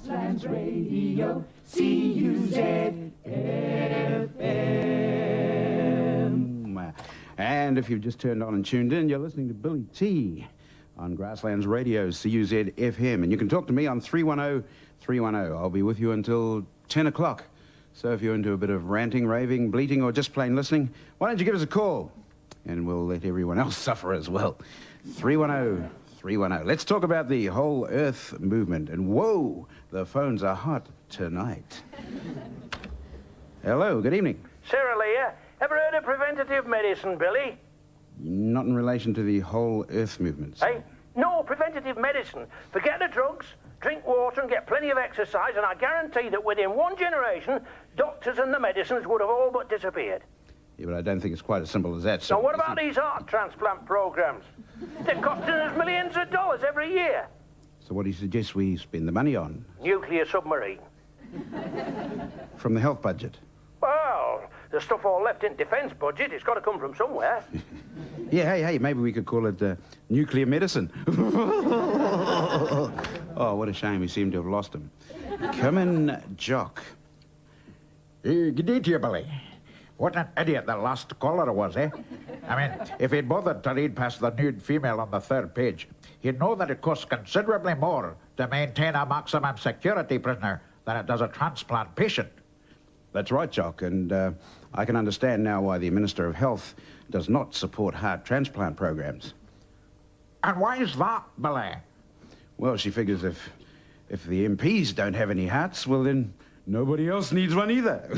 Grasslands Radio, CUZ-FM. And if you've just turned on and tuned in, you're listening to Billy T on Grasslands Radio, CUZ-FM. And you can talk to me on 310-310. I'll be with you until 10 o'clock. So if you're into a bit of ranting, raving, bleating, or just plain listening, why don't you give us a call? And we'll let everyone else suffer as well. 310-310. Let's talk about the whole Earth movement. And whoa, the phones are hot tonight. Hello, good evening. Sarah Leah, ever heard of preventative medicine, Billy? Not in relation to the whole Earth movement. Hey, no, preventative medicine. Forget the drugs, drink water and get plenty of exercise, and I guarantee that within one generation, doctors and the medicines would have all but disappeared. Yeah, but I don't think it's quite as simple as that. So what about these heart transplant programs? They're costing us millions of dollars every year. So what do you suggest we spend the money on? Nuclear submarine. From the health budget? Well, there's stuff all left in defence budget. It's got to come from somewhere. Yeah, hey, maybe we could call it nuclear medicine. Oh, what a shame. We seem to have lost him. Come in, Jock. Good day to you, Billy. What an idiot the last caller was, eh? I mean, if he'd bothered to read past the nude female on the third page, he'd know that it costs considerably more to maintain a maximum security prisoner than it does a transplant patient. That's right, Jock, and I can understand now why the Minister of Health does not support heart transplant programs. And why is that, Billy? Well, she figures if the MPs don't have any hearts, well, then nobody else needs one either.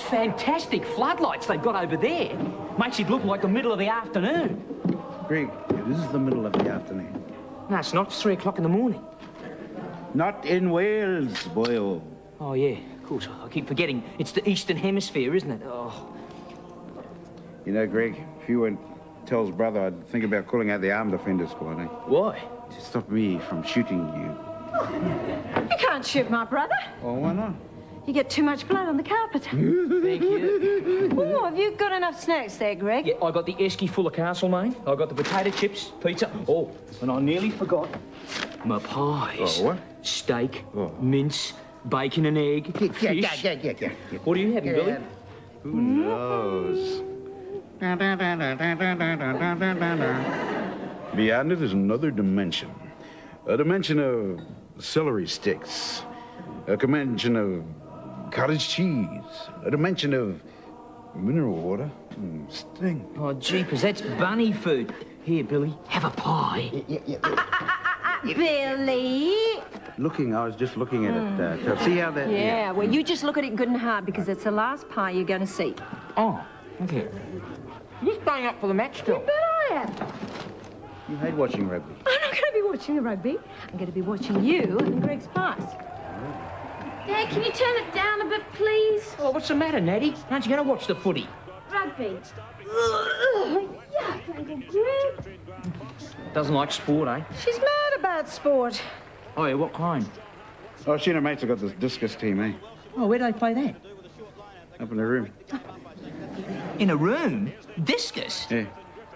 Fantastic floodlights they've got over there. Makes it look like the middle of the afternoon. Greg, this is the middle of the afternoon. No, it's not. It's 3 o'clock in the morning. Not in Wales, boy. Oh, yeah, of course. I keep forgetting. It's the Eastern Hemisphere, isn't it? Oh. You know, Greg, if you weren't Tell's brother, I'd think about calling out the Armed Offenders Squad, eh? Why? To stop me from shooting you. You can't shoot my brother. Oh, why not? You get too much blood on the carpet. Thank you. Oh, have you got enough snacks there, Greg? Yeah, I got the esky full of Castlemaine. I got the potato chips, pizza. Oh, and I nearly forgot my pies. Oh, what? Steak, mince, bacon and egg, fish. Yeah. What are you having, Billy? Who knows? Beyond it is another dimension. A dimension of celery sticks. A dimension of cottage cheese. A dimension of mineral water. Sting. Oh, jeepers, that's bunny food. Here, Billy, have a pie. Billy! I was just looking at it. To see how that... Yeah, well, you just look at it good and hard because it's the last pie you're going to see. Oh, okay. You're staying up for the match still? You bet I am. You hate watching rugby. I'm not going to be watching the rugby. I'm going to be watching you and Greg's pies. Dad, can you turn it down a bit, please? Oh, what's the matter, Natty? Aren't you going to watch the footy? Rugby. Yuck, Uncle Greg. Doesn't like sport, eh? She's mad about sport. Oh, yeah, what kind? Oh, she and her mates have got this discus team, eh? Oh, where do they play that? Up in the room. In a room? Discus? Yeah.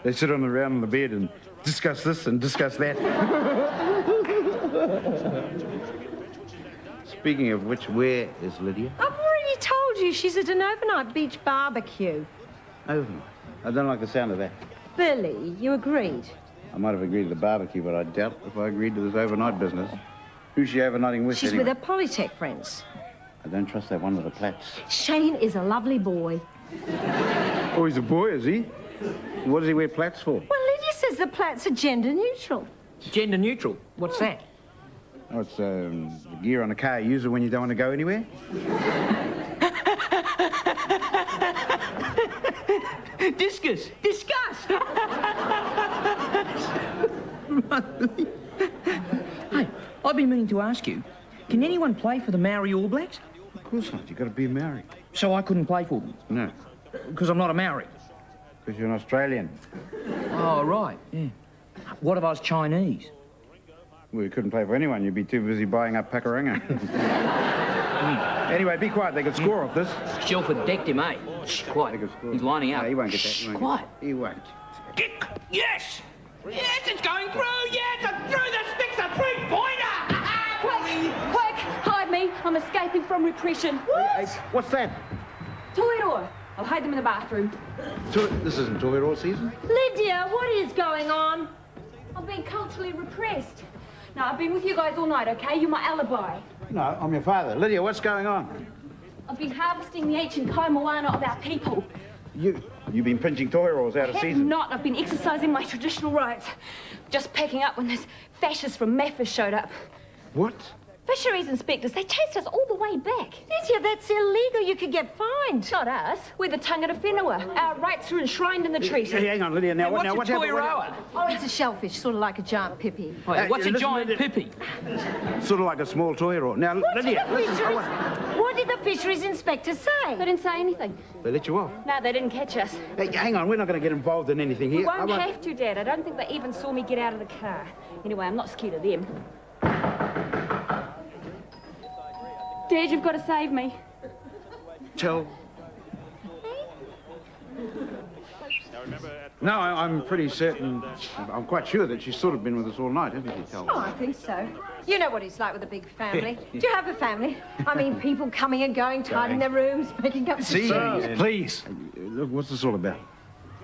They sit on the round on the bed and discuss this and discuss that. Speaking of which, where is Lydia? I've already told you she's at an overnight beach barbecue. Overnight. I don't like the sound of that. Billy, you agreed. I might have agreed to the barbecue, but I doubt if I agreed to this overnight business. Who's she overnighting with? She's anyway? with her Polytech friends. I don't trust that one with the plaits. Shane is a lovely boy. Oh, he's a boy, is he? What does he wear plaits for? Well, Lydia says the plaits are gender neutral. Gender neutral? What's that? Oh, it's the gear on a car you use it when you don't want to go anywhere. Discus! Discuss! Hey, I've been meaning to ask you, can anyone play for the Maori All Blacks? Of course not. You've got to be Maori. So I couldn't play for them? No, Because I'm not a Maori? because you're an Australian. Oh, right, yeah. What if I was Chinese? Well, you couldn't play for anyone. You'd be too busy buying up Pakuranga. Anyway, be quiet. They could score off this. Shelford decked him, eh? Shh, quiet. They could score. He's lining up. No, he won't get that. Shh, He won't quiet. Get that. He won't. Yes! Yes, it's going through! Yes, it's through! The stick's a three-pointer! Quick! Hide me! I'm escaping from repression. Hey, what's that? Toilet! I'll hide them in the bathroom. This isn't toilet roll season. Lydia, what is going on? I'm being culturally repressed. Now, I've been with you guys all night, okay? You're my alibi. No, I'm your father. Lydia, what's going on? I've been harvesting the ancient kaimoana of our people. You've been pinching toy rolls out of Have season. not. I've been exercising my traditional rights. Just packing up when those fascists from Memphis showed up. What? Fisheries inspectors, they chased us all the way back. Lydia, that's illegal. You could get fined. Not us. We're the tangata whenua. Our rights are enshrined in the treaty. Hey, hang on, Lydia. Now, Hey, what's a happened? toiroa? Oh, it's a shellfish, sort of like a giant pippy. Hey, what's a listen, giant Lydia. pippy? Sort of like a small toy roll. Now, Lydia, listen. What did the fisheries inspector say? They didn't say anything. They let you off. No, they didn't catch us. Hey, hang on. We're not going to get involved in anything here. We won't have to, Dad. I don't think they even saw me get out of the car. Anyway, I'm not scared of them. Dad, you've got to save me. Tell. No, I'm pretty certain. I'm quite sure that she's sort of been with us all night, hasn't she, Tel? Oh, I think so. You know what it's like with a big family. Do you have a family? I mean, people coming and going, tidying their rooms, making up See, Please. Look, what's this all about?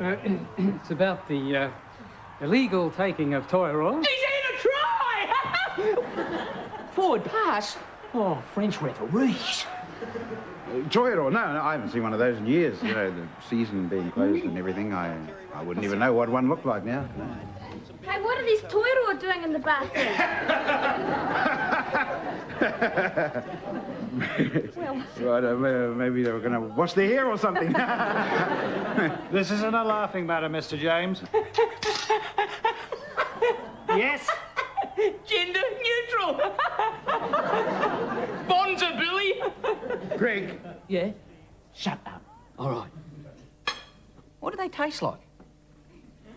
It's about the illegal taking of toy rolls. He's in a try! Forward pass? Oh, French referees. Toy roll? No, I haven't seen one of those in years. You know, the season being closed and everything. I wouldn't even know what one looked like now. No. Hey, what are these toiroa doing in the bathroom? Right, maybe they were going to wash their hair or something. This isn't a laughing matter, Mr. James. Yes? Gender neutral! Bonza, Billy! Greg. Yeah? Shut up. All right. What do they taste like?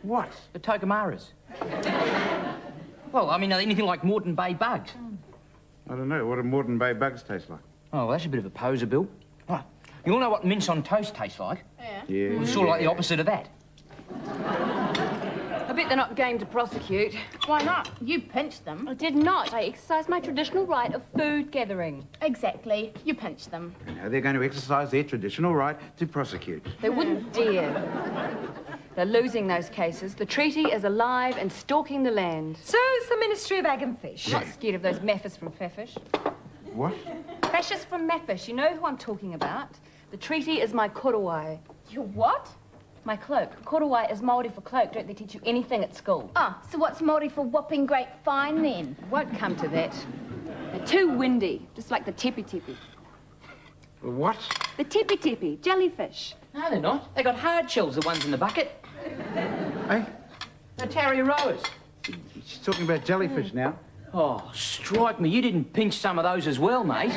What? The tokomaras. Well, I mean, are they anything like Moreton Bay bugs? I don't know. What do Moreton Bay bugs taste like? Oh, well, that's a bit of a poser, Bill. Right. You all know what mince on toast tastes like? Yeah. Well, it's sort of like the opposite of that. I bet they're not game to prosecute. Why not? You pinched them. I did not. I exercised my traditional right of food gathering. Exactly. You pinched them. Now they're going to exercise their traditional right to prosecute. They wouldn't dare. They're losing those cases. The treaty is alive and stalking the land. So is the Ministry of Ag and Fish. I'm not scared of those Memphis from Fafish. What? Fascists from Memphis, you know who I'm talking about. The treaty is my korowai. Your what? My cloak. Korowai is Māori for cloak. Don't they teach you anything at school? Oh, so what's Māori for whopping great fine then? Won't come to that. They're too windy, just like the tepi-tepi. What? The tepi-tepi, jellyfish. No, they're not. They got hard shells, the ones in the bucket. Hey, The tarry rowers. she's talking about jellyfish now. Oh, strike me. You didn't pinch some of those as well, mate.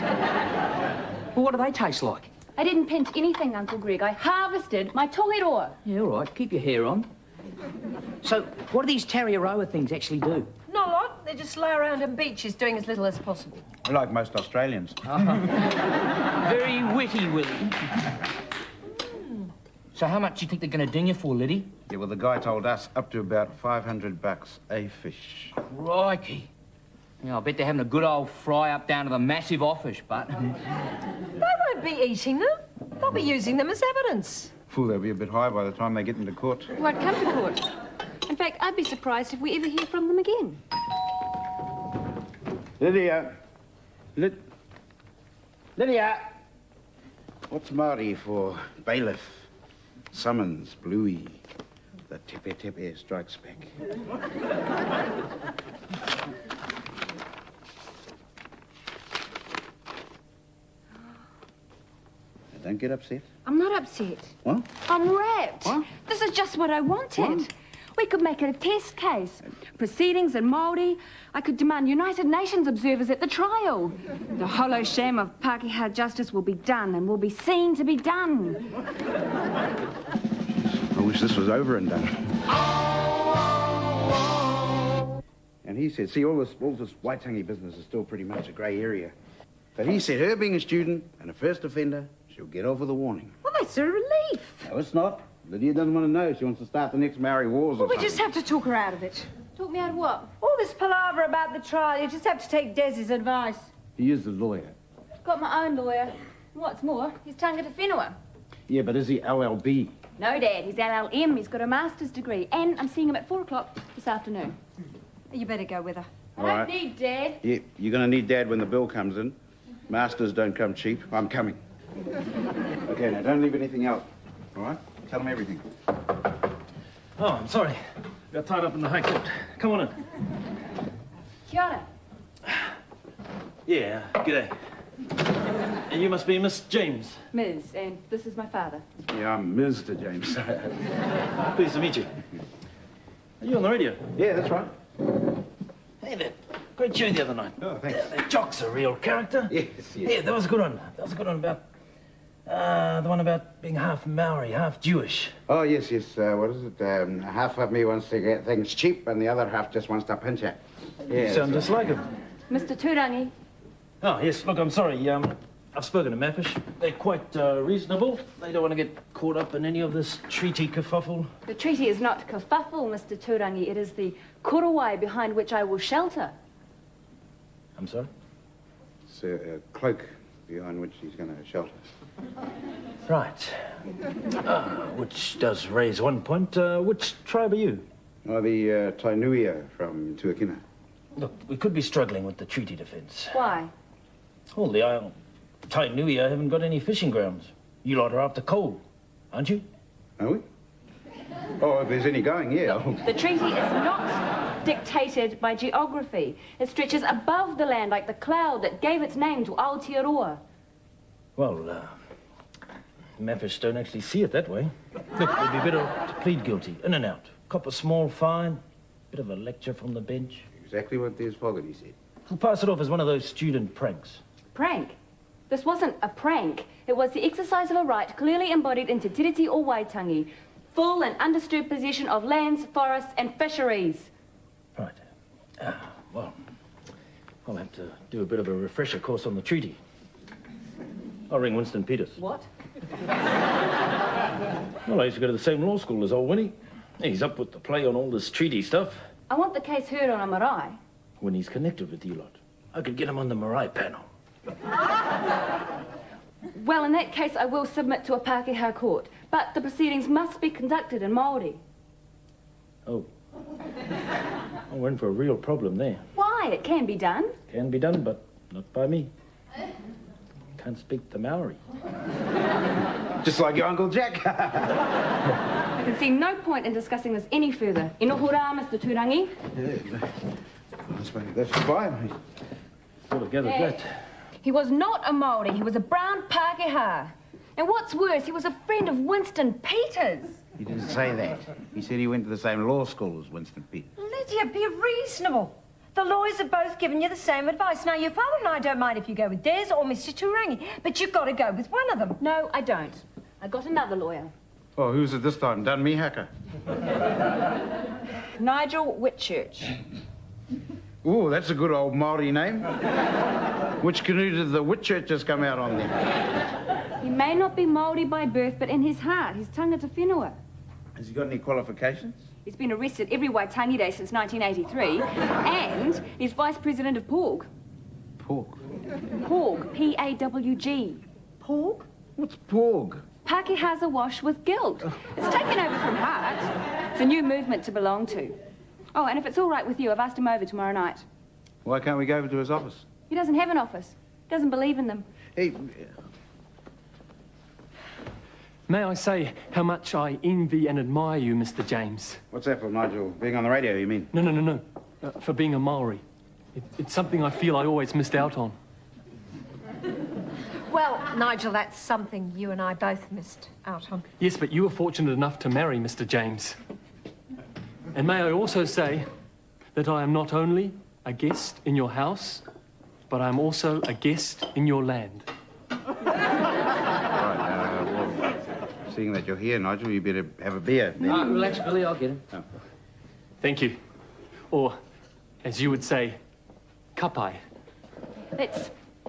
Well, what do they taste like? I didn't pinch anything, Uncle Greg. I harvested my toiroa. Yeah, all right. Keep your hair on. So, what do these Tararua things actually do? Not a lot. They just lay around on beaches doing as little as possible. Like most Australians. Very witty, Willie. So how much do you think they're going to ding you for, Liddy? Yeah, well, the guy told us up to about $500 a fish. Crikey. Yeah, I bet they're having a good old fry up down to the massive office, but... They won't be eating them. They'll be using them as evidence. Fool, they'll be a bit high by the time they get into court. Won't come to court. In fact, I'd be surprised if we ever hear from them again. Lydia. Lydia. What's Māori for bailiff? Summons, Bluey. The tepe strikes back. Don't get upset. I'm not upset. What? I'm rapt. What? This is just what I wanted. What? We could make it a test case. Proceedings in Māori. I could demand United Nations observers at the trial. The hollow sham of Pākehā justice will be done and will be seen to be done. I wish this was over and done. And he said, see, all this Waitangi business is still pretty much a grey area. But he said, her being a student and a first offender, she'll get off with a warning. Well, that's a relief. No, it's not. Lydia doesn't want to know. She wants to start the next Maori Wars or Well, we something. just have to talk her out of it. Talk me out of what? All this palaver about the trial, you just have to take Desi's advice. He is the lawyer. Got my own lawyer. What's more, he's tangata whenua. Yeah, but is he LLB? No, Dad, he's LLM. He's got a master's degree. And I'm seeing him at 4 o'clock this afternoon. You better go with her. I don't need Dad. Yeah, you're going to need Dad when the bill comes in. Masters don't come cheap. I'm coming. Okay, now, don't leave anything out. All right? Tell him everything. Oh, I'm sorry. Got tied up in the high court. Come on in. Kia ora. Yeah, g'day. And you must be Miss James. Ms. And this is my father. Yeah, I'm Mr. James. Pleased to meet you. Are you on the radio? Yeah, that's right. Hey, that great show the other night. Oh, thanks. Yeah, that Jock's a real character. Yes, yes. Yeah, that was a good one. That was a good one about... the one about being half Maori, half Jewish. Oh, yes. What is it? Half of me wants to get things cheap and the other half just wants to pinch it. Yeah, You sound just like him. Mr. Turangi. Oh, yes, look, I'm sorry. I've spoken to Mapish. They're quite reasonable. They don't want to get caught up in any of this treaty kerfuffle. The treaty is not kerfuffle, Mr. Turangi. It is the korowai behind which I will shelter. I'm sorry? It's a cloak behind which he's going to shelter. Right. Which does raise one point. Which tribe are you? Oh, the Tainuia from Tuakina. Look, we could be struggling with the treaty defence. Why? Well, the Isle Tainuia haven't got any fishing grounds. You lot are after coal, aren't you? Are we? Oh, if there's any going, yeah. The treaty is not dictated by geography. It stretches above the land like the cloud that gave its name to Aotearoa. Well, Memphis don't actually see it that way. Look, it'd be better to plead guilty, in and out. Cop a small fine, bit of a lecture from the bench. Exactly what there's Fogarty said. We'll pass it off as one of those student pranks. Prank? This wasn't a prank. It was the exercise of a right clearly embodied in Te Tiriti or Waitangi. Full and undisturbed possession of lands, forests and fisheries. Right. Well, I'll have to do a bit of a refresher course on the treaty. I'll ring Winston Peters. What? Well, I used to go to the same law school as old Winnie. He's up with the play on all this treaty stuff. I want the case heard on a marae. When he's connected with you lot, I could get him on the marae panel. Well, in that case, I will submit to a Pākehā court. But the proceedings must be conducted in Māori. Oh. Oh, we're in for a real problem there. Why? It can be done. Can be done, but not by me. Can't speak the Maori. Just like your Uncle Jack. I can see no point in discussing this any further. Inohora, Mr. Turangi. I suppose that's fine. Sort of gathered that. He was not a Māori, he was a brown Pākehā. And what's worse, he was a friend of Winston Peters. He didn't say that. He said he went to the same law school as Winston Peters. Lydia, be reasonable. The lawyers have both given you the same advice. Now, your father and I don't mind if you go with Des or Mr. Turangi, but you've got to go with one of them. No, I don't. I got another lawyer. Oh, who's it this time? Done me, hacker? Nigel Whitchurch. Oh, that's a good old Māori name. Which canoe did the Whitchurches come out on then? He may not be Māori by birth, but in his heart, he's tangata whenua. Has he got any qualifications? He's been arrested every Waitangi since 1983, and he's vice president of PAWG. Pork. PAWG, P-A-W-G. Pork? What's porg? Pākehā's awash with guilt. It's taken over from heart. It's a new movement to belong to. Oh, and if it's all right with you, I've asked him over tomorrow night. Why can't we go over to his office? He doesn't have an office. Doesn't believe in them. Hey, May I say how much I envy and admire you, Mr. James? what's that for, Nigel? Being on the radio, you mean? No. For being a Maori. It's something I feel I always missed out on. Well, Nigel, that's something you and I both missed out on. Yes, but you were fortunate enough to marry Mr. James. And may I also say that I am not only a guest in your house, but I am also a guest in your land. Well, seeing that you're here, Nigel, you better have a beer. No, relax, Billy, I'll get him. Oh. Thank you. Or, as you would say, kapai.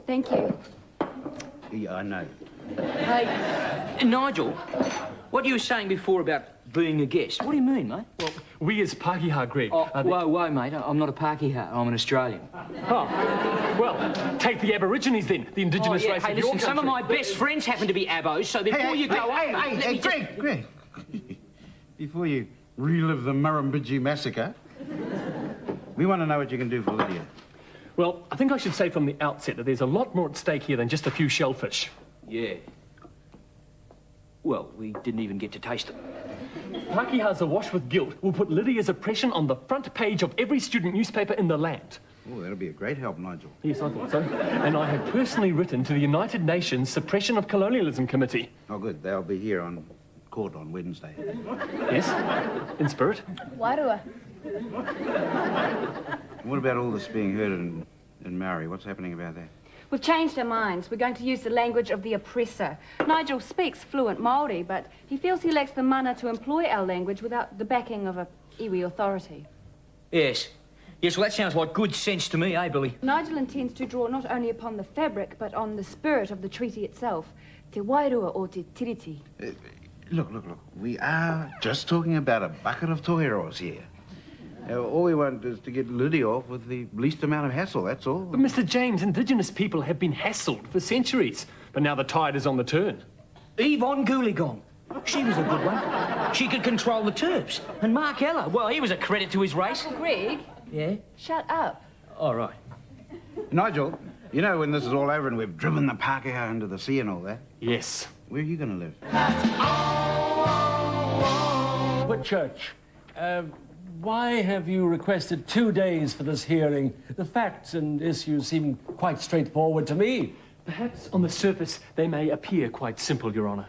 Thank you. Yeah, I know. Hey, Nigel, what you were saying before about being a guest, what do you mean, mate? Well, we as Pākehā, Greg... Oh, whoa, mate, I'm not a Pākehā, I'm an Australian. Oh, well, take the Aborigines then, the indigenous race hey, of listen, your some of country. my best friends happen to be Abos, so before you go on... Hey, Greg! Before you relive the Murrumbidgee massacre, we want to know what you can do for Lydia. Well, I think I should say from the outset that there's a lot more at stake here than just a few shellfish. Yeah. Well, we didn't even get to taste them. Pākehā's awash with guilt will put Lydia's oppression on the front page of every student newspaper in the land. Oh, that'll be a great help, Nigel. Yes, I thought so. And I have personally written to the United Nations Suppression of Colonialism Committee. Oh, good. They'll be here on court on Wednesday. Yes, in spirit. Wairua. What about all this being heard in Maori? What's happening about that? We've changed our minds. We're going to use the language of the oppressor. Nigel speaks fluent Māori, but he feels he lacks the mana to employ our language without the backing of a iwi authority. Yes. Yes, well, that sounds like good sense to me, eh, Billy? Nigel intends to draw not only upon the fabric, but on the spirit of the treaty itself. Te wairua o te tiriti. Look. We are just talking about a bucket of toiros here. All we want is to get Lydia off with the least amount of hassle, that's all. But, Mr. James, Indigenous people have been hassled for centuries. But now the tide is on the turn. Yvonne Goolagong. She was a good one. She could control the Terps. And Mark Ella, well, he was a credit to his race. Uncle Greg? Yeah? Shut up. All right. Nigel, you know when this is all over and we've driven the Pākehā into the sea and all that? Yes. Where are you going to live? Whitchurch, why have you requested 2 days for this hearing? The facts and issues seem quite straightforward to me. Perhaps on the surface they may appear quite simple, Your Honour.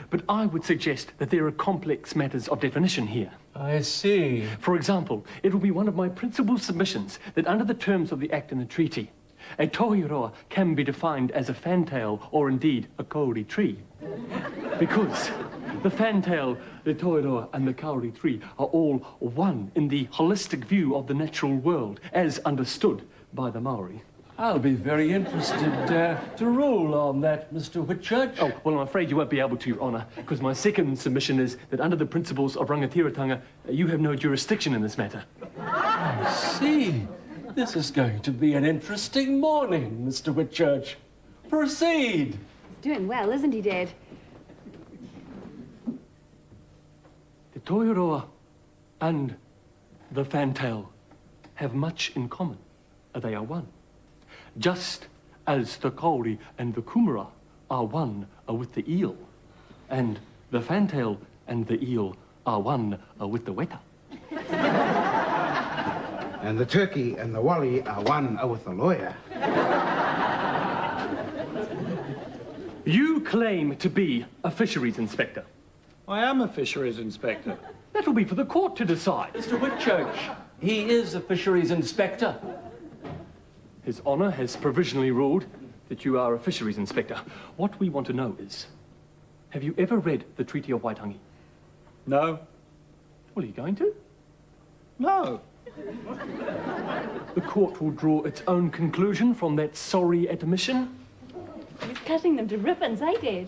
But I would suggest that there are complex matters of definition here. I see. For example, it will be one of my principal submissions that under the terms of the Act and the Treaty, a tohiroa can be defined as a fantail or indeed a kauri tree. Because the fantail, the tohiroa and the kauri tree are all one in the holistic view of the natural world as understood by the Maori. I'll be very interested to rule on that, Mr. Whitchurch. Oh, well, I'm afraid you won't be able to, Your Honour, because my second submission is that under the principles of rangatiratanga, you have no jurisdiction in this matter. I see. This is going to be an interesting morning, Mr. Whitchurch. Proceed. He's doing well, isn't he, Dad? The tohiroa and the fantail have much in common. They are one. Just as the kauri and the kumara are one with the eel, and the fantail and the eel are one with the weka. And the turkey and the wally are one with the lawyer. You claim to be a fisheries inspector. I am a fisheries inspector. That will be for the court to decide. Mr. Whitchurch, he is a fisheries inspector. His Honour has provisionally ruled that you are a fisheries inspector. What we want to know is, have you ever read the Treaty of Waitangi? No. Well, are you going to? No. The court will draw its own conclusion from that sorry admission. He's cutting them to ribbons, eh, Dad?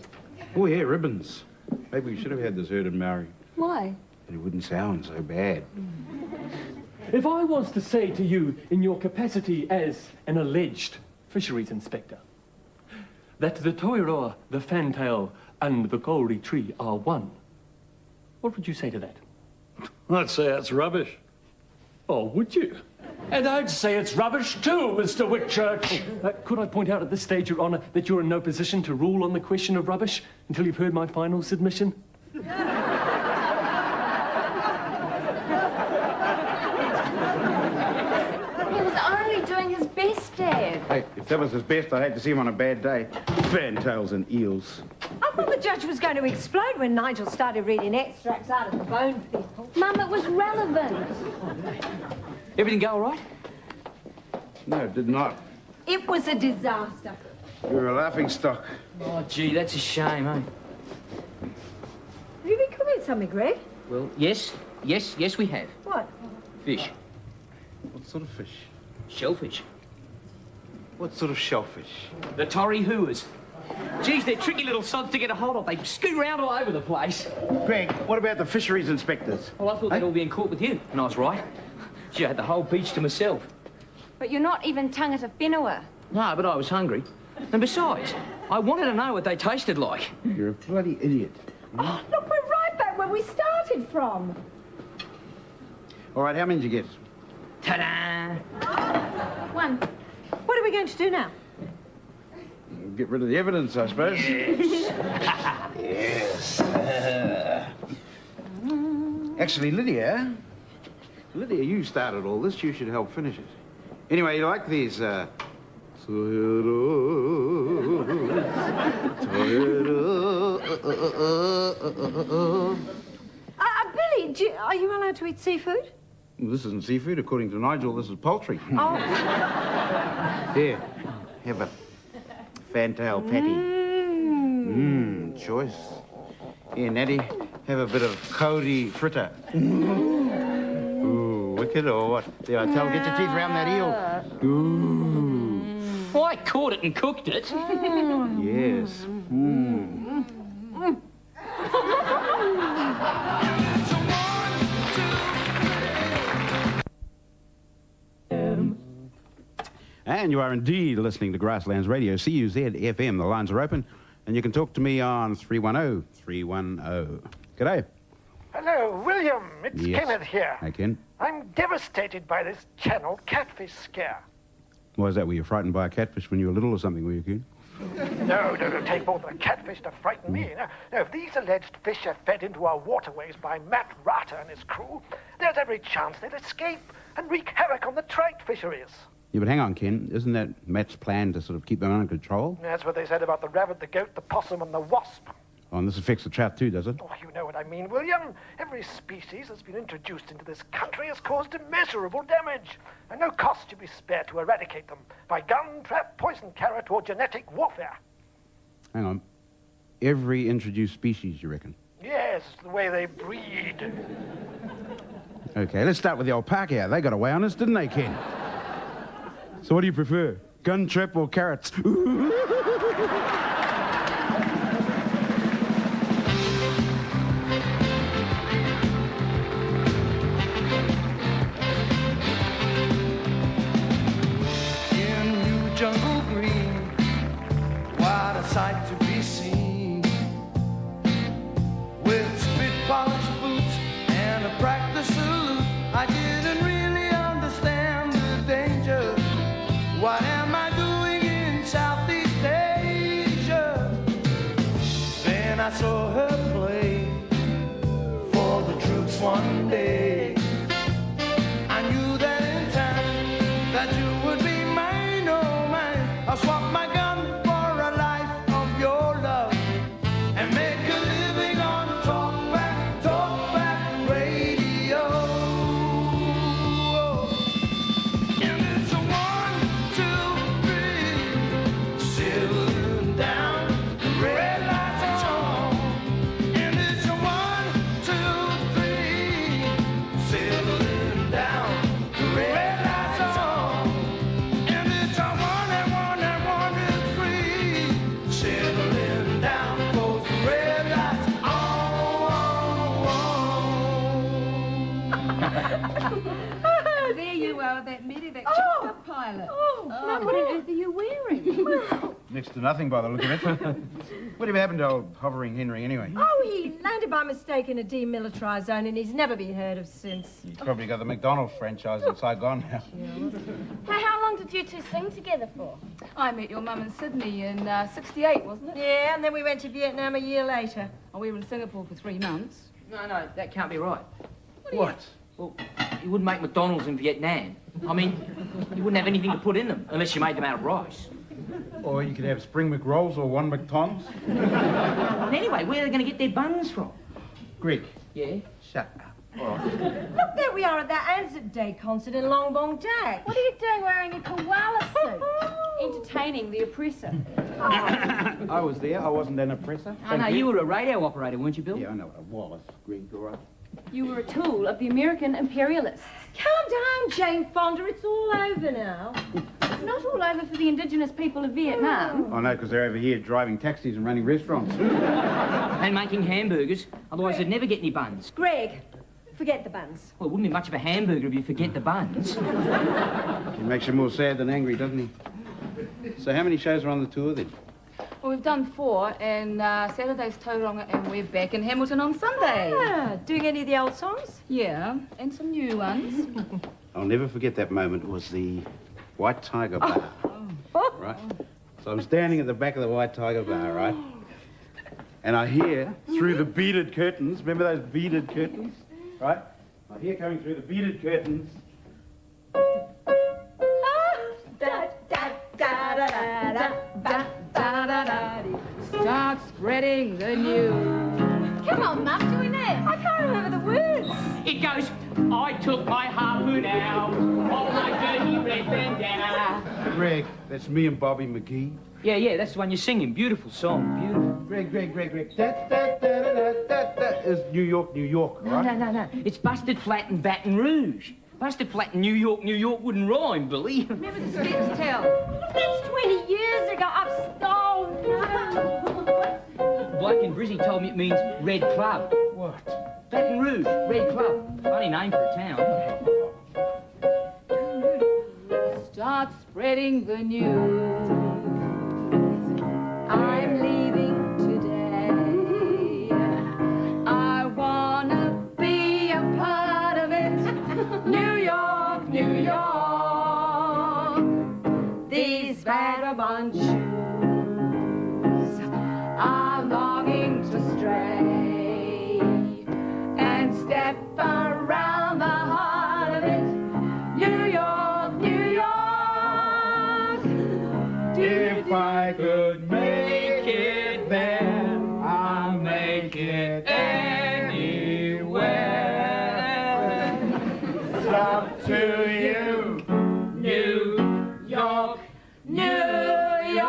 Oh, yeah, ribbons. Maybe we should have had this heard in Maori. Why? But it wouldn't sound so bad. If I was to say to you, in your capacity as an alleged fisheries inspector, that the toiroa, the fantail, and the kauri tree are one, what would you say to that? I'd say that's rubbish. Oh, would you? And I'd say it's rubbish too, Mr. Whitchurch. Could I point out at this stage, Your Honour, that you're in no position to rule on the question of rubbish until you've heard my final submission? He was only doing his best, Dad. Hey, if that was his best, I'd hate to see him on a bad day. Fantails and eels. I thought the judge was going to explode when Nigel started reading extracts out of the bone people. Mum, it was relevant. Everything go all right? No, it did not. It was a disaster. You're a laughing stock. Oh, gee, that's a shame, eh? Have you been cooking something, Greg? Well, yes, we have. What? Fish. What sort of fish? Shellfish. What sort of shellfish? The torrey-hooers. Geez, they're tricky little sods to get a hold of. They scoot around all over the place. Greg, what about the fisheries inspectors? Well, I thought they'd all be in court with you, and I was right. Gee, I had the whole beach to myself. But you're not even tangata whenua. No, but I was hungry. And besides, I wanted to know what they tasted like. You're a bloody idiot. Oh, look, we're right back where we started from. All right, how many did you get? Ta-da! One. What are we going to do now? Get rid of the evidence, I suppose. Yes. Actually, Lydia, you started all this. You should help finish it. Anyway, you like these, Billy, are you allowed to eat seafood? Well, this isn't seafood. According to Nigel, this is poultry. Oh. Here, have a fantail patty. Choice. Here, Natty, have a bit of kauri fritter. Ooh, wicked or what? There, I tell, get your teeth around that eel. Ooh. Well, I caught it and cooked it. Yes. And you are indeed listening to Grasslands Radio, CUZ-FM. The lines are open, and you can talk to me on 310-310. G'day. Hello, William. It's Yes. Kenneth here. Hey, Ken. I'm devastated by this channel catfish scare. Why is that? Were you frightened by a catfish when you were little or something, were you, Ken? No, take more than a catfish to frighten me. No, if these alleged fish are fed into our waterways by Matt Rata and his crew, there's every chance they'll escape and wreak havoc on the trite fisheries. Yeah, but hang on, Ken. Isn't that Matt's plan to sort of keep them under control? That's what they said about the rabbit, the goat, the possum, and the wasp. Oh, and this affects the trout too, does it? Oh, you know what I mean, William. Every species that's been introduced into this country has caused immeasurable damage, and no cost should be spared to eradicate them by gun, trap, poison carrot, or genetic warfare. Hang on. Every introduced species, you reckon? Yes, the way they breed. Okay, let's start with the old Pākehā. They got away on us, didn't they, Ken? So what do you prefer? Gun, trap, or carrots? Jungle green, what a sight to be seen. With spit-polished boots and a practice salute, I didn't really understand the danger. What am I doing in Southeast Asia? Then I saw her play for the troops one day. I knew that in time that you would be mine, oh mine. I'll swap my gun for a life of your love and make a living on talk back radio. And it's a 1, 2, 3, sitting down, the red lights are on. And it's a 1, 2, meeting that pilot. Mum, what on earth are you wearing? Next to nothing by the look of it. Whatever happened to old hovering Henry, anyway? Oh, he landed by mistake in a demilitarised zone and he's never been heard of since. He's probably got the McDonald's franchise in Saigon now. Hey, how long did you two sing together for? I met your mum in Sydney in 68, wasn't it? Yeah, and then we went to Vietnam a year later. Oh, we were in Singapore for 3 months. No, that can't be right. What? Well, you wouldn't make McDonald's in Vietnam. I mean, you wouldn't have anything to put in them unless you made them out of rice. Or you could have spring McRolls or one McTons. And anyway, where are they going to get their buns from? Greg. Yeah? Shut up. Look, there we are at that Anzac Day concert in Long Bong Dak. What are you doing wearing a koala suit? Entertaining the oppressor. I was there. I wasn't an oppressor. Oh, no, you were a radio operator, weren't you, Bill? Yeah, I know what I was. Greg, all right. You were a tool of the American imperialists. Calm down, Jane Fonda. It's all over now. It's not all over for the indigenous people of Vietnam. I know, because they're over here driving taxis and running restaurants. And making hamburgers, otherwise they'd never get any buns. Greg, forget the buns. Well, it wouldn't be much of a hamburger if you forget the buns. He makes you more sad than angry, doesn't he? So how many shows are on the tour, then? Well, we've done 4, and Saturday's Tauranga, and we're back in Hamilton on Sunday. Ah, doing any of the old songs? Yeah, and some new ones. I'll never forget that moment. It was the White Tiger Bar. Right? So I'm standing at the back of the White Tiger Bar, right? And I hear through the beaded curtains, remember those beaded curtains? Right? I hear coming through the beaded curtains. Start spreading the news. Come on, Mum, do we know? I can't remember the words. It goes, I took my harpoon out, all my dirty red bandana. Greg, that's me and Bobby McGee. Yeah, that's the one you're singing. Beautiful song, beautiful. Greg. That is New York, right? No. It's Busted Flat and Baton Rouge. Busted Flat and New York wouldn't rhyme, Billy. Remember the Steps tell? That's 20 years ago. I've stolen. Bloke in Brizzy told me it means Red Club. What? Baton Rouge, Red Club. Funny name for a town. Start spreading the news. I'm leaving today. I wanna be a part of it. New York, New York. These vagabond shoes are longing to stray and step around the heart of it. New York, New York. If I could make it there, I'll make it anywhere. It's up to you, New York, New York.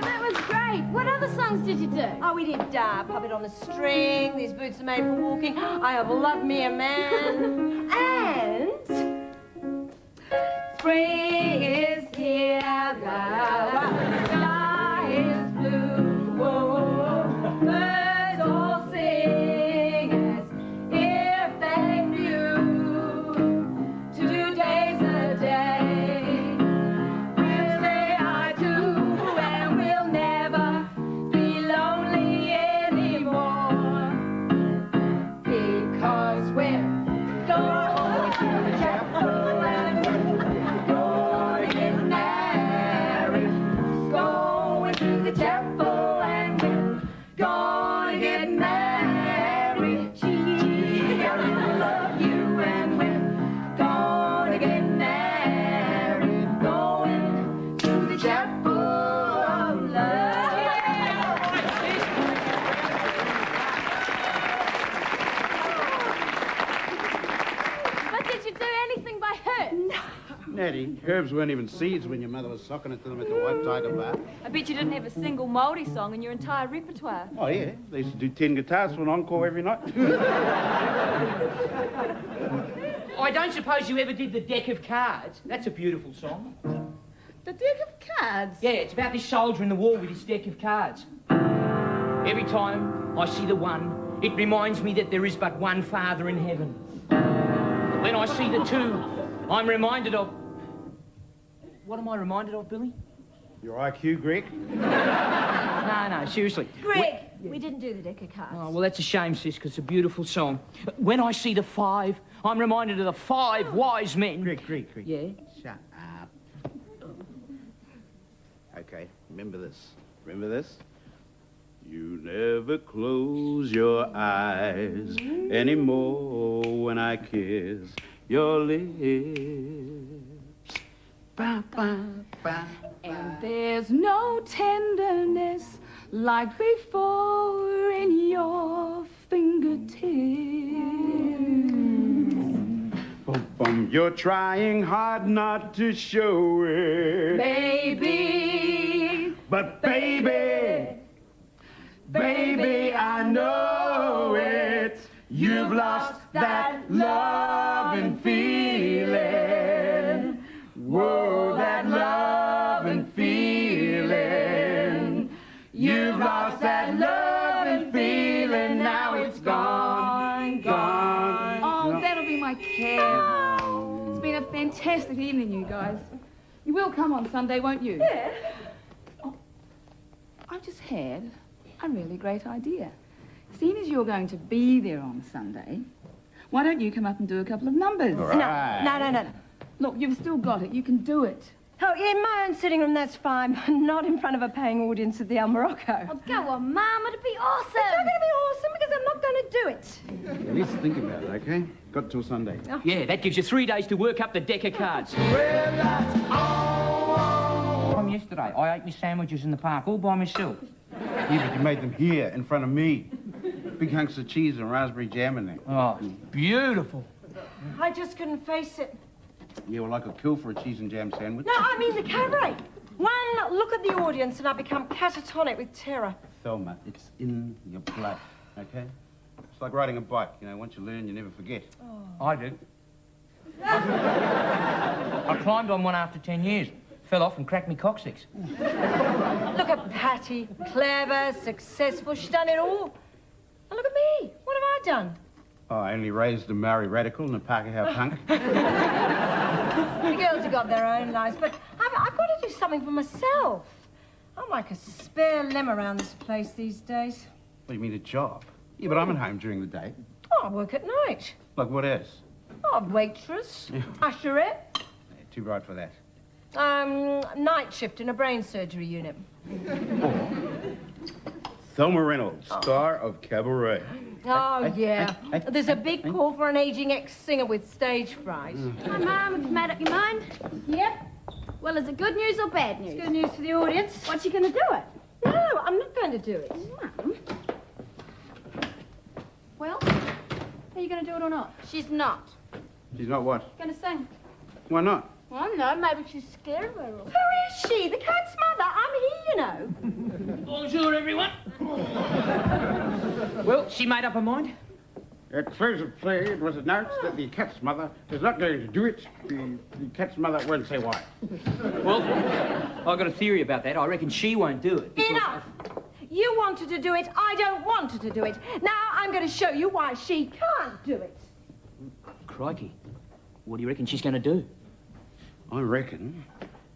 That was great. What other songs did you do? Oh, we did Puppet on a String, These Boots Are Made for Walking, I Have Loved Me a Man, and Spring is here, the sky is blue, birds all sing as if they knew. Today's the day we'll say I do, and we'll never be lonely anymore, because we're going to the chapel and going to get married. Going to the chapel and we're going to get married. Gee, I really love you and we're going to get married. Going to the chapel of love. But did you do anything by her? Natty, herbs weren't even seeds when your mother was socking it to them at the White Tiger Bar. I bet you didn't have a single Māori song in your entire repertoire. Oh, yeah. They used to do 10 guitars for an encore every night. I don't suppose you ever did the Deck of Cards. That's a beautiful song. The deck of cards? Yeah, it's about this soldier in the war with his deck of cards. Every time I see the one, it reminds me that there is but one Father in heaven. When I see the two, I'm reminded of... What am I reminded of, Billy? Your IQ, Greg? No, seriously. Greg, we didn't do the deck of cards. Oh, well, that's a shame, sis, because it's a beautiful song. When I see the five, I'm reminded of the five wise men. Greg. Yeah? Shut up. Okay, remember this. You never close your eyes anymore when I kiss your lips. Ba, ba, ba. And there's no tenderness like before in your fingertips. Boom, you're trying hard not to show it. Baby. But baby, I know it. You've lost that love and feeling. Whoa, that love and feeling. You've lost that love and feeling. Now it's gone. Oh, that'll be my care. It's been a fantastic evening, you guys. You will come on Sunday, won't you? Yeah. Oh, I've just had a really great idea. Seeing as you're going to be there on Sunday, why don't you come up and do a couple of numbers? All right. No. Look, you've still got it. You can do it. Oh, in my own sitting room, that's fine, but not in front of a paying audience at the El Morocco. Oh, go on, Mum. It'd be awesome. It's not going to be awesome because I'm not going to do it. At least think about it, okay? Got till Sunday. Yeah, that gives you 3 days to work up the deck of cards. From yesterday, I ate my sandwiches in the park all by myself. Yeah, but you made them here in front of me. Big hunks of cheese and raspberry jam in there. Oh, beautiful. I just couldn't face it. Yeah, well, I could kill for a cheese and jam sandwich. No, I mean the cabaret. One look at the audience and I become catatonic with terror. Thelma, it's in your blood, okay? It's like riding a bike, you know, once you learn, you never forget. Oh. I did. I climbed on one after 10 years. Fell off and cracked me coccyx. Look at Patty. Clever, successful. She's done it all. And look at me. What have I done? Oh, I only raised a Maori radical and a Parker House punk. The girls have got their own lives, but I've got to do something for myself. I'm like a spare limb around this place these days. What do you mean, a job? Yeah, but I'm at home during the day. Oh, I work at night. Like what else? Oh, waitress, usherette. Yeah, too bright for that. Night shift in a brain surgery unit. Thelma Reynolds, star of Cabaret. Oh, yeah. There's a big call for an aging ex-singer with stage fright. Hi, Mum. Have you made up your mind? Yep. Well, is it good news or bad news? It's good news for the audience. What's she going to do it? No, I'm not going to do it. Mum? Well, are you going to do it or not? She's not. She's not what? Going to sing. Why not? Well, no, maybe she's scared of her. Who is she? The cat's mother. I'm here, you know. Bonjour, everyone. Well, she made up her mind. At close of play, it was announced that the cat's mother is not going to do it. The cat's mother won't say why. Well, I've got a theory about that. I reckon she won't do it. Enough! You wanted to do it. I don't want her to do it. Now I'm going to show you why she can't do it. Crikey. What do you reckon she's going to do? I reckon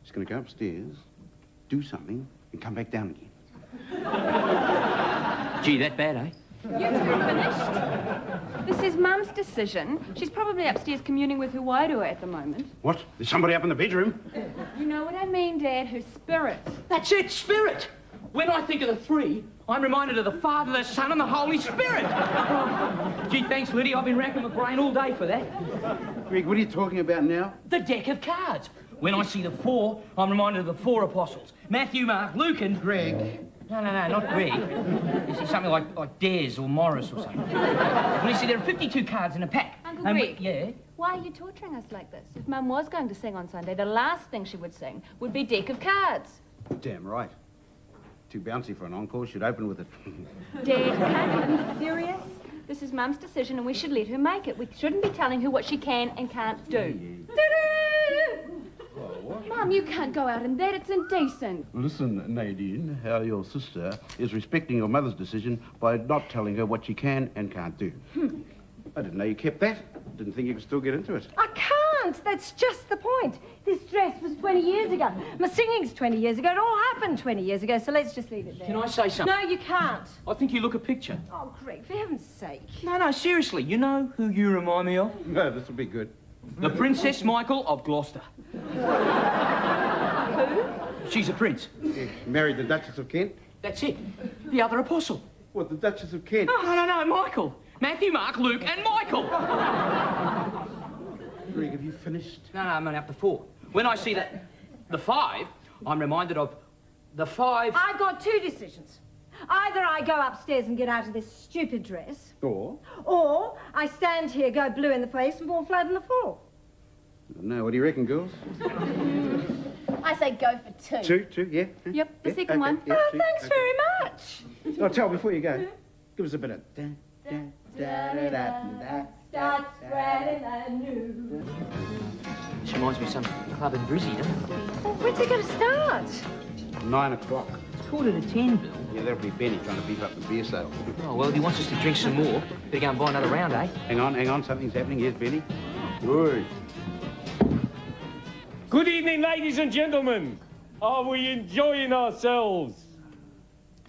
she's going to go upstairs, do something, and come back down again. Gee, that bad, eh? You two finished? This is Mum's decision. She's probably upstairs communing with her wairua at the moment. What? There's somebody up in the bedroom? You know what I mean, Dad? Her spirit. That's it, spirit. When I think of the three, I'm reminded of the Father, the Son, and the Holy Spirit. Gee, thanks, Liddy. I've been racking my brain all day for that. Greg, what are you talking about now? The deck of cards. When I see the four, I'm reminded of the four apostles. Matthew, Mark, Luke, and... Greg. No, not Greg. You see, something like Des or Morris or something. Well, you see, there are 52 cards in a pack. Uncle Greg. Yeah? Why are you torturing us like this? If Mum was going to sing on Sunday, the last thing she would sing would be deck of cards. Damn right. Too bouncy for an encore. Should open with it. Dad, can't you be serious? This is Mum's decision and we should let her make it. We shouldn't be telling her what she can and can't do. Oh, what? Mum, you can't go out in that. It's indecent. Listen, Nadine, how your sister is respecting your mother's decision by not telling her what she can and can't do. I didn't know you kept that. Didn't think you could still get into it. I can't. That's just the point. This dress was 20 years ago. My singing's 20 years ago. It all happened 20 years ago, so let's just leave it there. Can I say something? No, you can't. I think you look a picture. Oh, Greg, for heaven's sake. No, seriously, you know who you remind me of? No, this will be good. The Princess Michael of Gloucester. Who? She's a prince. Married the Duchess of Kent? That's it. The other apostle. What, the Duchess of Kent? Oh, no, Michael. Matthew, Mark, Luke, and Michael. Greg, have you finished? No, I'm only up to 4. When I see the 5, I'm reminded of the 5... I've got 2 decisions. Either I go upstairs and get out of this stupid dress, or I stand here, go blue in the face, and fall flat on the floor. No, what do you reckon, girls? I say go for 2. 2, yeah? Yep, the second one. Yeah, Oh, two, thanks okay. very much. Oh, tell before you go. Give us a bit of... Start spreading the news. She reminds me of some club in Brizzy, doesn't it? Well, when's it going to start? 9 o'clock. It's 9:45, Bill. Yeah, that'll be Benny trying to beef up the beer sales. Oh, well, if he wants us to drink some more, better go and buy another round, eh? Hang on, something's happening. Yes, Benny? Good. Good evening, ladies and gentlemen. Are we enjoying ourselves?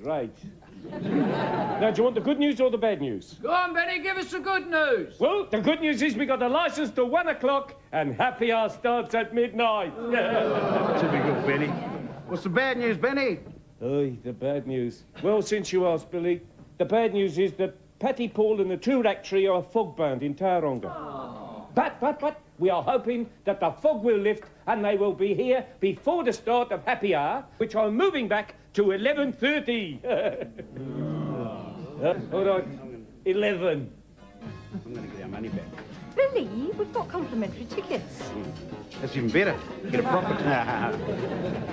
Great. Now, do you want the good news or the bad news? Go on, Benny, give us the good news. Well, the good news is we got a license till 1 o'clock and happy hour starts at midnight. Should be good, Benny. What's the bad news, Benny? Oy, the bad news. Well, since you asked, Billy, the bad news is that Patty, Paul and the Toorak Tree are fog-bound in Tauranga. But, we are hoping that the fog will lift and they will be here before the start of happy hour, which I'm moving back to 11:30. All right, 11. I'm going to get our money back. Billy, we've got complimentary tickets. That's even better. Get a proper...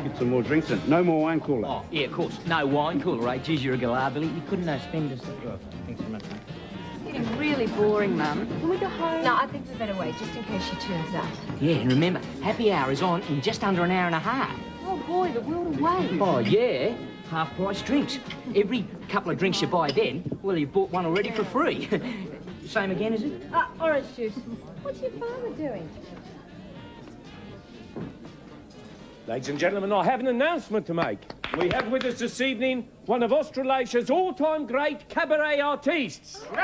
Get some more drinks in. No more wine cooler. Oh, yeah, of course. No wine cooler, eh? Geez, you're a galah, Billy. You couldn't spend us... Thanks so much, mate. It's getting really boring, Mum. Can we go home? No, I think we better wait, just in case she turns up. Yeah, and remember, happy hour is on in just under an hour and a half. Oh, boy, the world away. Oh, yeah. Half-price drinks. Every couple of drinks you buy then, well, you've bought one already for free. Same again, is it? Orange juice. What's your father doing? Ladies and gentlemen, I have an announcement to make. We have with us this evening one of Australasia's all-time great cabaret artistes. Someone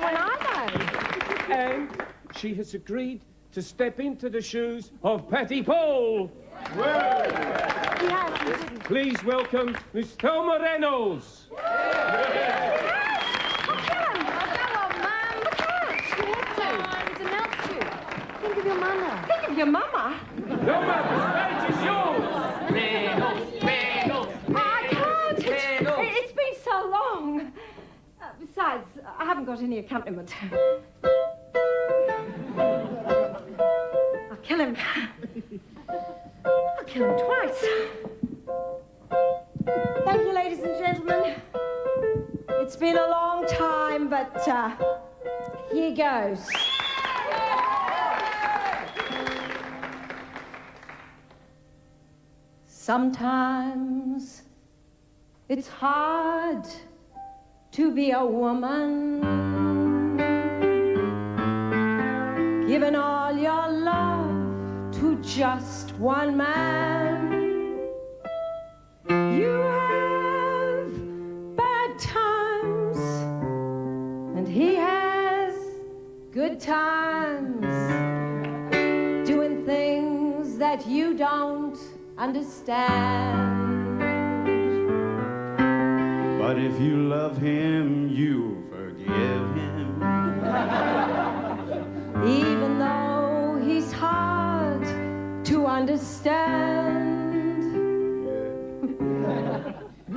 I know. And she has agreed to step into the shoes of Patty Paul. Please welcome Miss Thelma Reynolds. Think of your mama. Think of your mama? Thelma, the stage is yours. Reynolds. I can't. It's been so long. Besides, I haven't got any accompaniment. I'll kill him. I'll kill him twice. Thank you, ladies and gentlemen. It's been a long time, but here goes. Sometimes it's hard to be a woman, giving all your love to just one man. You have bad times, and he has good times, doing things that you don't understand. But if you love him, you forgive him. Even though he's hard to understand.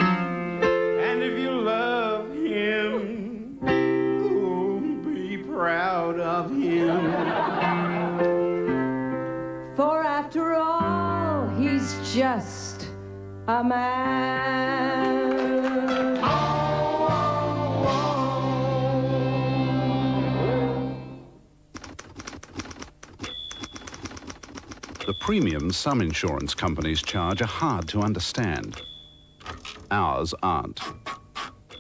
And if you love him, oh, be proud of him. For after all, he's just a man. The premiums some insurance companies charge are hard to understand. Ours aren't.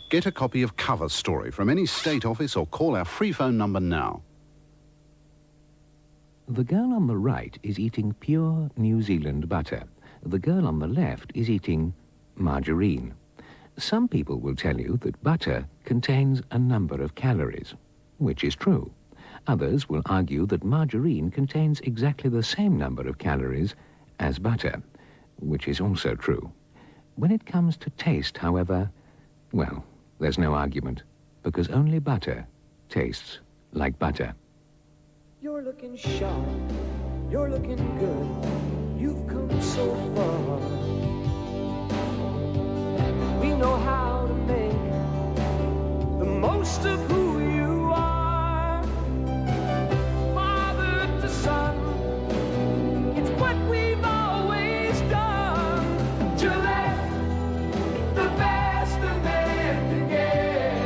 Get a copy of Cover Story from any state office or call our free phone number now. The girl on the right is eating pure New Zealand butter. The girl on the left is eating margarine. Some people will tell you that butter contains a number of calories, which is true. Others will argue that margarine contains exactly the same number of calories as butter, which is also true. When it comes to taste, however, well, there's no argument, because only butter tastes like butter. You're looking sharp, you're looking good, you've come so far. We know how to make the most of who you are. Father to son, it's what we've always done. Gillette, the best a man can get.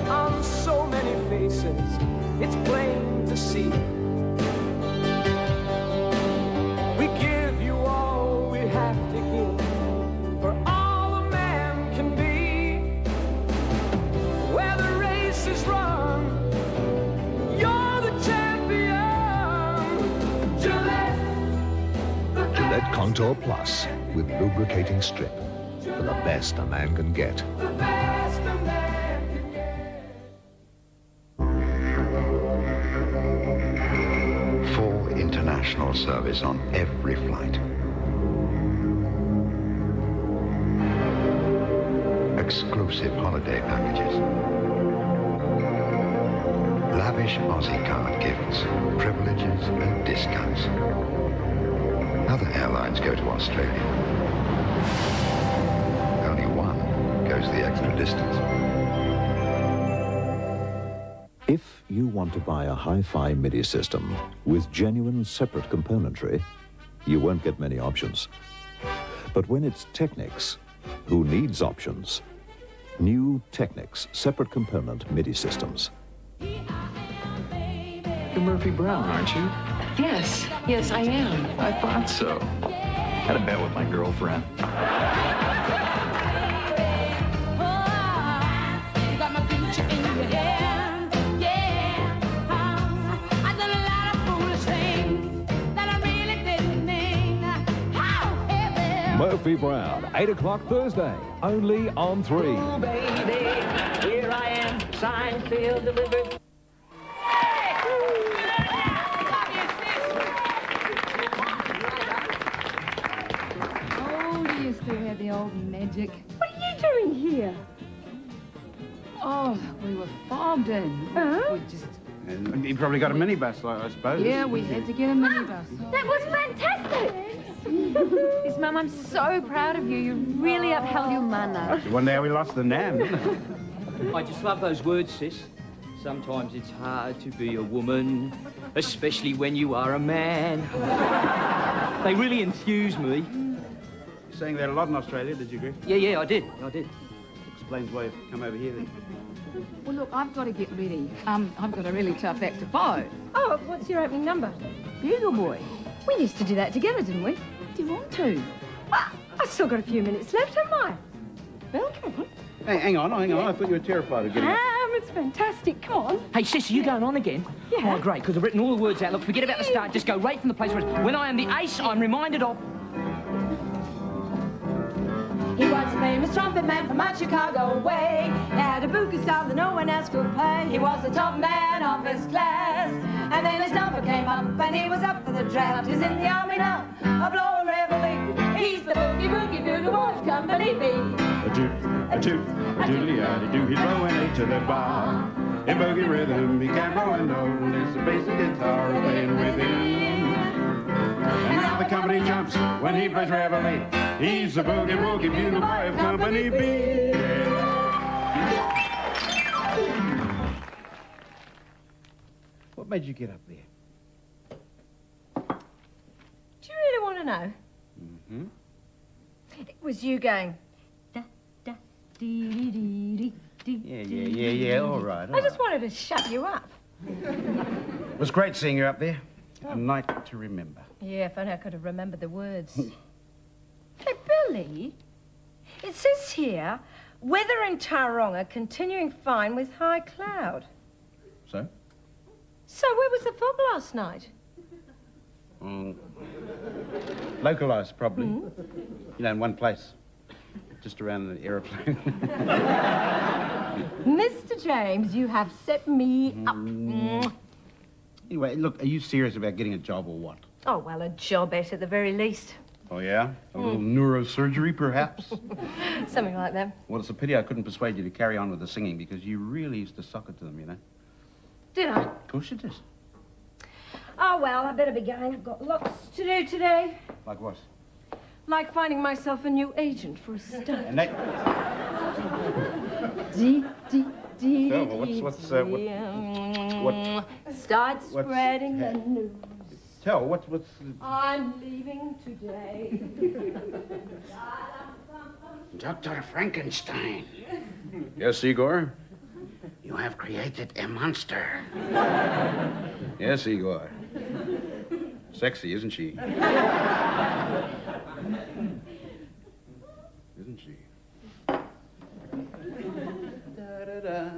On so many faces, it's plain to see. We give you all we have to give, for all a man can be. Where the race is run, you're the champion. Gillette, Gillette Contour Plus with lubricating strip for the best a man can get. the best a man can get. Full international service on every flight. Exclusive holiday packages. Lavish Aussie card gifts, privileges and discounts. Other airlines go to Australia. Only one goes the extra distance. If you want to buy a hi-fi MIDI system with genuine separate componentry, you won't get many options. But when it's Technics, who needs options? New Technics separate component MIDI systems. You're Murphy Brown, aren't you? Yes, I am. I thought so. Had a bet with my girlfriend. Murphy Brown, 8 o'clock Thursday, only on 3. Ooh, baby, here I am, signed, sealed, delivered. Oh, do you still have the old magic? What are you doing here? Oh, we were fogged in. We just... And you probably got a minibus, I suppose. Yeah, we had to get a minibus. That was fantastic! Yes, Mum, I'm so proud of you. You really upheld your mana. One day we lost the Nam, didn't it? I just love those words, sis. Sometimes it's hard to be a woman, especially when you are a man. They really enthuse me. You're saying that a lot in Australia, did you agree? Yeah, I did. Explains why you've come over here then. Well, look, I've got to get ready. I've got a really tough act to follow. Oh, what's your opening number? Bugle Boy. We used to do that together, didn't we? Do you want to? I've still got a few minutes left, haven't I? Well, come on. Hey, hang on. I thought you were terrified of getting up. It's fantastic. Come on. Hey, sis, are you going on again? Yeah. Oh, great, because I've written all the words out. Look, forget about the start. Just go right from the place where it's... When I am the ace, I'm reminded of... He was a famous trumpet man from out Chicago way. Had a boogie style that no one else could play. He was the top man of his class. And then his number came up and he was up for the draft. He's in the army now, a blowing reveille. He's the boogie bugle boy of Company B. A toot, a doodly-yaddy-doo. He's blowing it to the bar. In boogie rhythm, he can roll and roll. It's the bass and guitar playing with him. And now the company jumps when he plays reveille. He's the boogie bugle boy of Company B. What made you get up there? Do you really want to know? Mm-hmm. It was you going... Da, da, dee, dee, dee, dee, Yeah, all right. I just wanted to shut you up. It was great seeing you up there. A night to remember. Yeah, if only I could have remembered the words. Hey, Billy, it says here, weather in Tauranga continuing fine with high cloud. So? So where was the fog last night? Localised, probably. You know, in one place. Just around the aeroplane. Mr. James, you have set me up. Anyway, look, are you serious about getting a job or what? Oh, well, a jobette at the very least. Oh, yeah? A little neurosurgery, perhaps? Something like that. Well, it's a pity I couldn't persuade you to carry on with the singing because you really used to suck it to them, you know? Did I? Of course you did. Oh, well, I better be going. I've got lots to do today. Like what? Like finding myself a new agent for a start. And that... So, what? Start spreading the news. Tell, what's... I'm leaving today. Dr. Frankenstein, Yes, Igor? you have created a monster. Yes, Igor. Sexy, isn't she? Isn't she? Da-da-da.